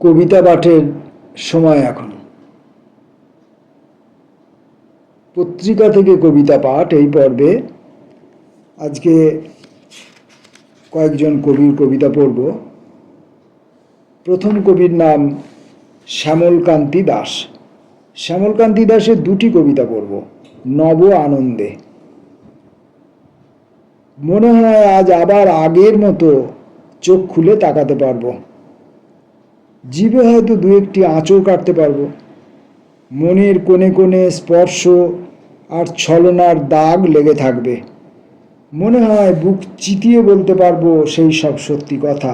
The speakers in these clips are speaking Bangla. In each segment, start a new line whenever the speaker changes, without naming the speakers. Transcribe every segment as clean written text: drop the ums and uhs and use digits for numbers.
কবিতা পাঠের সময় এখন। পত্রিকা থেকে কবিতা পাঠ এই পর্বে আজকে কয়েকজন কবির কবিতা পড়ব। প্রথম কবির নাম শ্যামলকান্তি দাস। শ্যামলকান্তি দাসের দুটি কবিতা পড়ব। নব আনন্দে। মনে হয় আজ আবার আগের মতো চোখ খুলে তাকাতে পারবো। জিভে হয়তো দু একটি আঁচড় কাটতে পারবো। মনের কোণে কোণে স্পর্শ আর ছলনার দাগ লেগে থাকবে। মনে হয় বুক চিতিয়ে বলতে পারবো সেই সব সত্যি কথা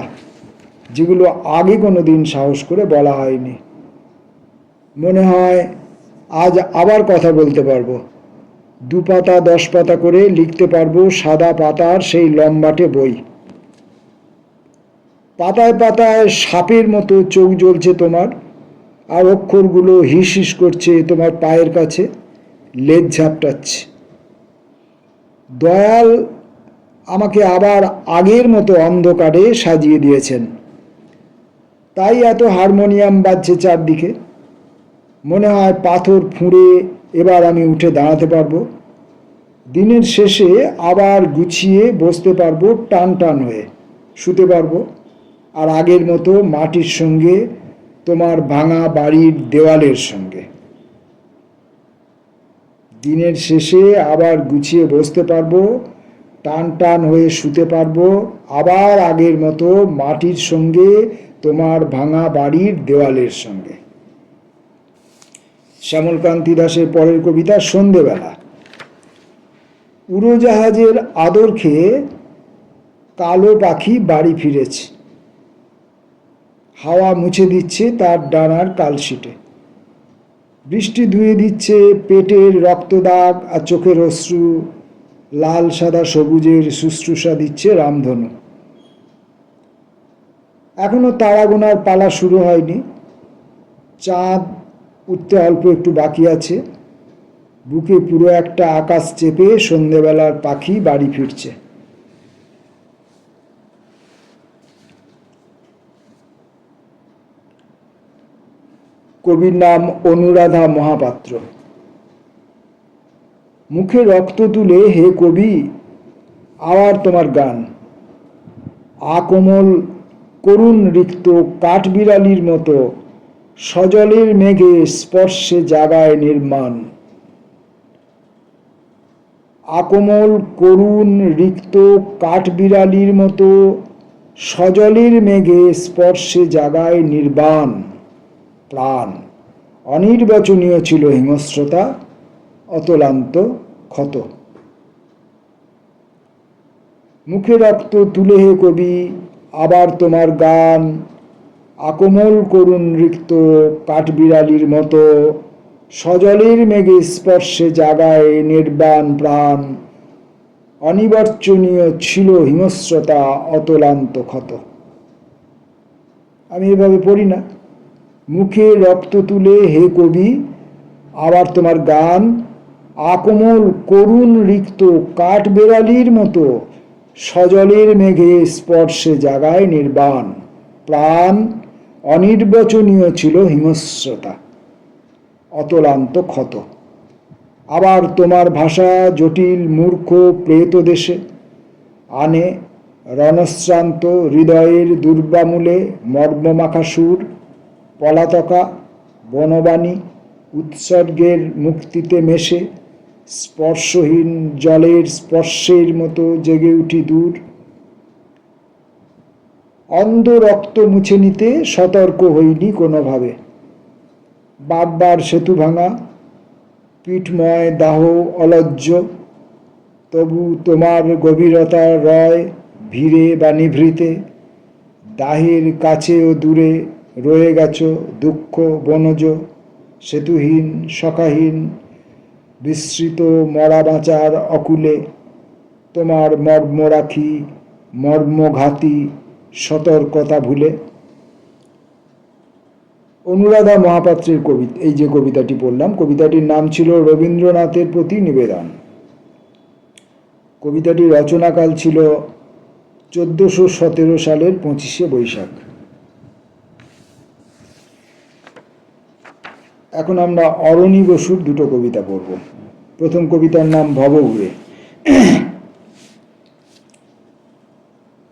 যেগুলো আগে কোনো দিন সাহস করে বলা হয়নি। মনে হয় আজ আবার কথা বলতে পারবো। 2 পাতা 10 পাতা করে লিখতে পারবো সাদা পাতার সেই লম্বাটে বই। পাতায় পাতায় সাপের মতো চোখ জ্বলছে তোমার, আর অক্ষরগুলো হিস হিস করছে তোমার পায়ের কাছে, লেজ ঝাপটাচ্ছে। দয়াল আমাকে আবার আগের মতো অন্ধকারে সাজিয়ে দিয়েছেন, তাই এত হারমোনিয়াম বাজছে চারদিকে। মনে হয় পাথর ফুঁড়ে এবার আমি উঠে দাঁড়াতে পারবো। দিনের শেষে আবার গুছিয়ে বসতে পারবো, টান টান হয়ে শুতে পারবো, আর আগের মতো মাটির সঙ্গে তোমার ভাঙা বাড়ির দেওয়ালের সঙ্গে। দিনের শেষে আবার গুছিয়ে বসতে পারবো, টান টান হয়ে শুতে পারবো, আবার আগের মতো মাটির সঙ্গে তোমার ভাঙা বাড়ির দেওয়ালের সঙ্গে। শ্যামলকান্তি দাসের পরের কবিতা সন্ধেবেলা। উড়োজাহাজের আদর খেয়ে কালো পাখি বাড়ি ফিরেছে। হাওয়া মুছে দিচ্ছে তার ডানার কালশিটে। বৃষ্টি ধুয়ে দিচ্ছে পেটের রক্তদাগ আর চোখের অশ্রু। লাল সাদা সবুজের শুশ্রূষা দিচ্ছে রামধনু। এখনো তারা গোনার পালা শুরু হয়নি। চাঁদ উঠতে অল্প একটু বাকি আছে। বুকে পুরো একটা আকাশ চেপে সন্ধেবেলার পাখি বাড়ি ফিরছে। কবির নাম অনুরাধা মহাপাত্র। মুখে রক্ত তুলে হে কবি আবার তোমার গান। আকোমল করুণ রিক্ত কাঠবিড়ালির মতো সজলের মেঘে স্পর্শে জাগায় নির্মাণ। আকোমল করুণ রিক্ত কাঠবিড়ালির মতো সজলের মেঘে স্পর্শে জাগায় নির্বাণ প্রাণ। অনির্বাচনীয় ছিল হিংস্রতা, অতলান্ত ক্ষত। মুখে রক্ত তুলে হে কবি আবার তোমার গান। আকোমল করুণ রিক্ত কাঠবিড়ালির মতো সজলের মেঘে স্পর্শে জাগায় নির্বাণ প্রাণ। অনির্বাচনীয় ছিল হিংস্রতা, অতলান্ত ক্ষত। আমি এভাবে পড়ি না। মুখে রক্ত তুলে হে কবি আবার তোমার গান। আকোমল করুণ রিক্ত কাঠবিড়ালির মতো সজলের মেঘে স্পর্শে জাগায় নির্বাণ প্রাণ। অনির্বাচনীয় ছিল হিংস্রতা, অতলান্ত ক্ষত। আবার তোমার ভাষা জটিল মূর্খ প্রেত দেশে আনে রণশ্রান্ত হৃদয়ের দুর্বামূলে মর্মমাখা সুর। পলাতকা বনবাণী উৎসর্গের মুক্তিতে মেশে স্পর্শহীন জলের স্পর্শের মতো জেগে উঠি দূর। অন্ধ রক্ত মুছে নিতে সতর্ক হইনি কোনোভাবে। বারবার সেতু ভাঙা, পিঠময় দাহ অলজ্জ। তবু তোমার গভীরতার রয় ভিড়ে বা নিভৃতে। দাহের কাছে ও দূরে রয়ে গেছ দুঃখ বনজ। সেতুহীন সখাহীন বিস্মৃত মরা বাঁচার অকুলে। তোমার মর্ম রাখি মর্মঘাতী সতর্কতা ভুলে। অনুরাধা মহাপাত্রের কবিতা, এই যে কবিতাটি পড়লাম, কবিতাটির নাম ছিল রবীন্দ্রনাথের প্রতি নিবেদন। কবিতাটির রচনাকাল ছিল 1417 সালের 25শে বৈশাখ। এখন আমরা অরণি বসুর দুটো কবিতা পড়ব। প্রথম কবিতার নাম ভবঘুরে।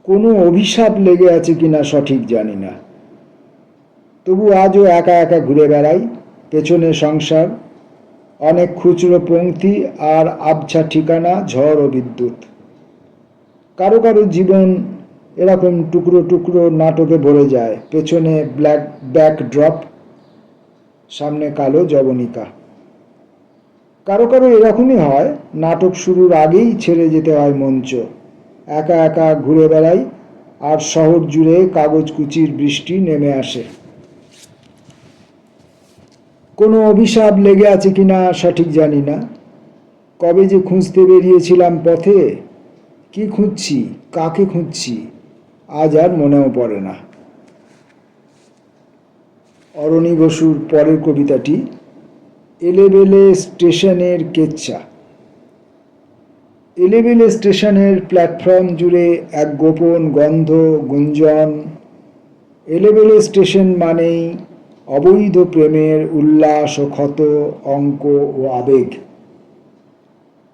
কোনো অভিশাপ লেগে আছে কিনা সঠিক জানি না, তবু আজও একা একা ঘুরে বেড়াই। পেছনে সংসার, অনেক খুচরো পংক্তি আর আবছা ঠিকানা, ঝড় ও বিদ্যুৎ। কারো কারো জীবন এরকম টুকরো টুকরো নাটকে ভরে যায়। পেছনে ব্যাকড্রপ, সামনে কালো জবনিকা। কারো কারো এরকমই হয়, নাটক শুরুর আগেই ছেড়ে যেতে হয় মঞ্চ। একা একা ঘুরে বেড়াই আর শহর জুড়ে কাগজ কুচির বৃষ্টি নেমে আসে। কোনো অভিশাপ লেগে আছে কিনা সঠিক জানি না, কবে যে খুঁজতে বেরিয়েছিলাম পথে, কি খুঁজছি, কাকে খুঁজছি, আজ আর মনেও পড়ে না। অরণি বসুর পরের কবিতাটি এলেবেলে স্টেশনের কেচ্ছা। এলেবেলে স্টেশনের প্ল্যাটফর্ম জুড়ে এক গোপন গন্ধ, গুঞ্জন। এলেবেলে স্টেশন মানেই অবৈধ প্রেমের উল্লাস ও ক্ষত, অঙ্ক ও আবেগ।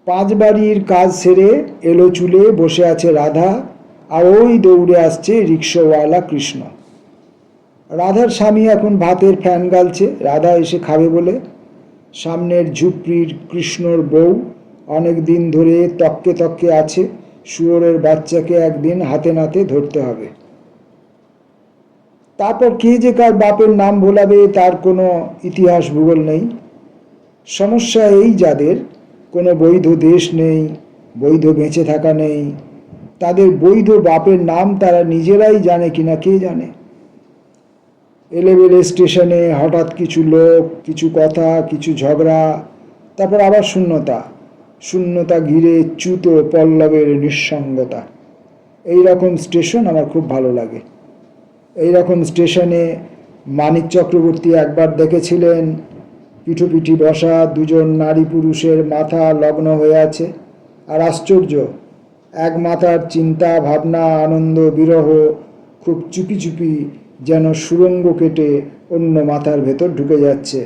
পাঁচবাড়ির কাজ সেরে এলো চুলে বসে আছে রাধা, আর ওই দৌড়ে আসছে রিক্সাওয়ালা কৃষ্ণ। রাধার স্বামী এখন ভাতের ফ্যান গালছে, রাধা এসে খাবে বলে। সামনের ঝুপড়ির কৃষ্ণর বউ অনেক দিন ধরে তককে তককে আছে, শুয়োরের বাচ্চাকে একদিন হাতে নাতে ধরতে হবে। তারপর কে যে কার বাপের নাম ভোলাবে তার কোনো ইতিহাস ভূগোল নেই। সমস্যা এই, যাদের কোনো বৈধ দেশ নেই, বৈধ বেঁচে থাকা নেই, তাদের বৈধ বাপের নাম তারা নিজেরাই জানে কিনা কে জানে। এলেবেলে স্টেশনে হঠাৎ কিছু লোক, কিছু কথা, কিছু ঝগড়া, তারপর আবার শূন্যতা। শূন্যতা ঘিরে চ্যুত পল্লবের নিঃসঙ্গতা। এই রকম স্টেশন আমার খুব ভালো লাগে। এই রকম স্টেশনে মানিক চক্রবর্তী একবার দেখেছিলেন পিঠোপিঠি বসা দুজন নারী পুরুষের মাথা লগ্ন হয়ে আছে। আর আশ্চর্য, এক মাথার চিন্তা, ভাবনা, আনন্দ, বিরহ খুব চুপি চুপি যেন সুড়ঙ্গ কেটে অন্য মাথার ভেতর ঢুকে যাচ্ছে।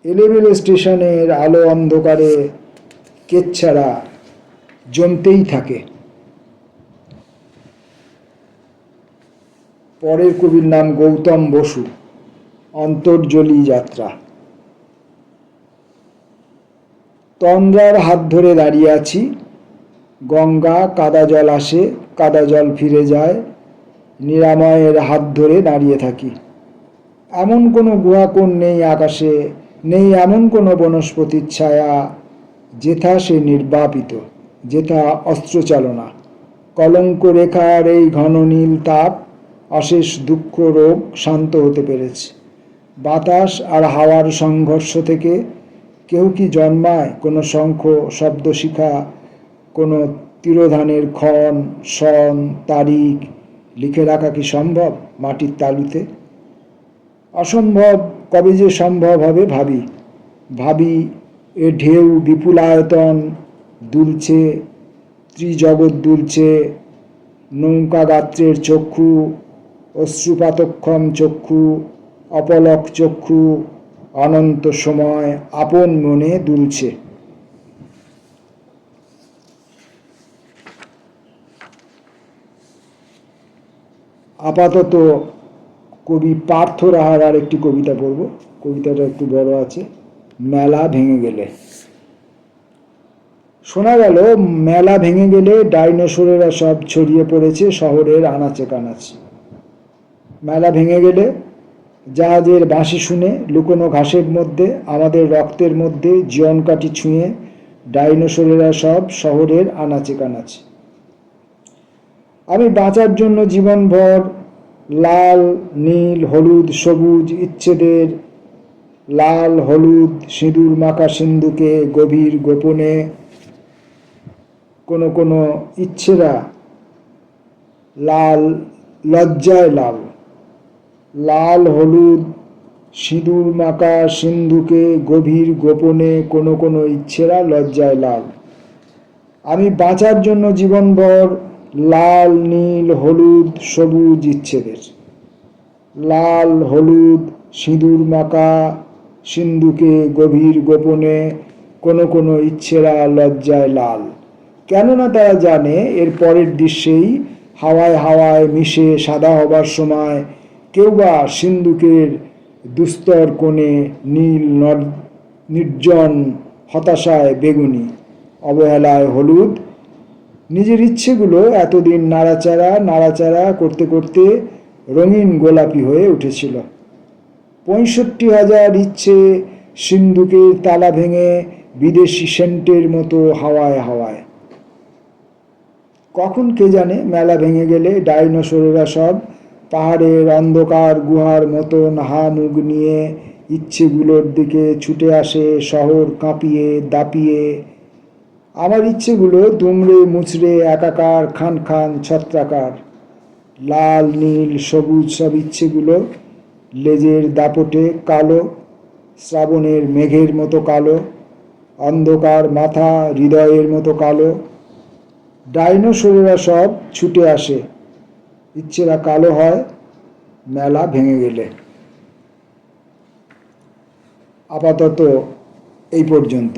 এলেবেলে স্টেশনের আলো অন্ধকারে কেচ্ছারা জমতেই থাকে। পরের কবির নাম গৌতম বসু, অন্তর্জলী যাত্রা। তন্দ্রার হাত ধরে দাঁড়িয়ে আছি, গঙ্গা কাদা জল আসে, কাদা জল ফিরে যায়, নিরাময়ের হাত ধরে দাঁড়িয়ে থাকি। এমন কোনো গুহাকোণ নেই আকাশে, নেই এমন কোনো বনস্পতির ছায়া, যেথা সে নির্বাপিত, যেথা অস্ত্রচালনা। কলঙ্ক রেখার এই ঘন নীল তাপ, অশেষ দুঃখ রোগ শান্ত হতে পেরেছে। বাতাস আর হাওয়ার সংঘর্ষ থেকে কেউ কি জন্মায়? কোনো শঙ্খ শব্দশিখা, কোনো তিরোধানের ক্ষণ, সন, তারিখ লিখে রাখা কি সম্ভব মাটির তালুতে? অসম্ভব কবে যে সম্ভব হবে ভাবি। ভাবি এ ঢেউ বিপুলায়তন দুলছে, ত্রিজগৎ দুলছে, নৌকা গাত্রের চক্ষু, অশ্রুপাতক্ষম চক্ষু, অপলক চক্ষু, অনন্ত সময় আপন মনে দুলছে। আপাতত কবি পার্থ রাহার আর একটি কবিতা পড়ব। কবিতাটা একটু বড় আছে। মেলা ভেঙে গেলে। শোনা গেল মেলা ভেঙে গেলে ডাইনোসরেরা সব ছড়িয়ে পড়েছে শহরের আনাচে কানাচে। মেলা ভেঙে গেলে জাহাজের বাঁশি শুনে লুকোনো ঘাসের মধ্যে, আমাদের রক্তের মধ্যে জীবন কাঠি ছুঁয়ে ডাইনোসরেরা সব শহরের আনাচে কানাচে। আমি বাঁচার জন্য জীবনভর লাল, নীল, হলুদ, সবুজ ইচ্ছেদের, লাল হলুদ সিঁদুর মাখা সিন্ধুকে গভীর গোপনে। কোনো কোনো ইচ্ছেরা লাল, লজ্জায় লাল। লাল হলুদ সিঁদুর মাখা সিন্ধুকে গভীর গোপনে, কোনো কোনো ইচ্ছেরা লজ্জায় লাল। আমি বাঁচার জন্য জীবনভর লাল, নীল, হলুদ, সবুজ ইচ্ছেদের। লাল হলুদ সিঁদুর মাখা সিন্ধুকে গভীর গোপনে কোনো কোনো ইচ্ছেরা লজ্জায় লাল। কেননা তারা জানে এর পরের দৃশ্যেই হাওয়ায় হাওয়ায় মিশে সাদা হবার সময় কেউ বা সিন্ধুকের দুস্তর কোণে নীল নির্জন হতাশায় বেগুনি অবহেলায় হলুদ। নিজের ইচ্ছেগুলো এতদিন নাড়াচাড়া করতে করতে রঙিন গোলাপি হয়ে উঠেছিল। 65,000 ইচ্ছে সিন্ধুকের তালা ভেঙে বিদেশি সেন্টের মতো হাওয়ায় হাওয়ায়। কখন কে জানে মেলা ভেঙে গেলে ডাইনোসরেরা সব পাহাড়ের অন্ধকার গুহার মতন হা মুখ নিয়ে ইচ্ছেগুলোর দিকে ছুটে আসে শহর কাঁপিয়ে দাপিয়ে। আমার ইচ্ছেগুলো দুমড়ে মুচড়ে একাকার খান খান ছত্রাকার। লাল নীল সবুজ সব ইচ্ছেগুলো লেজের দাপটে কালো, শ্রাবণের মেঘের মতো কালো, অন্ধকার মাথা হৃদয়ের মতো কালো। ডাইনোসরেরা সব ছুটে আসে, ইচ্ছেরা কালো হয় মেলা ভেঙে গেলে। আপাতত এই পর্যন্ত।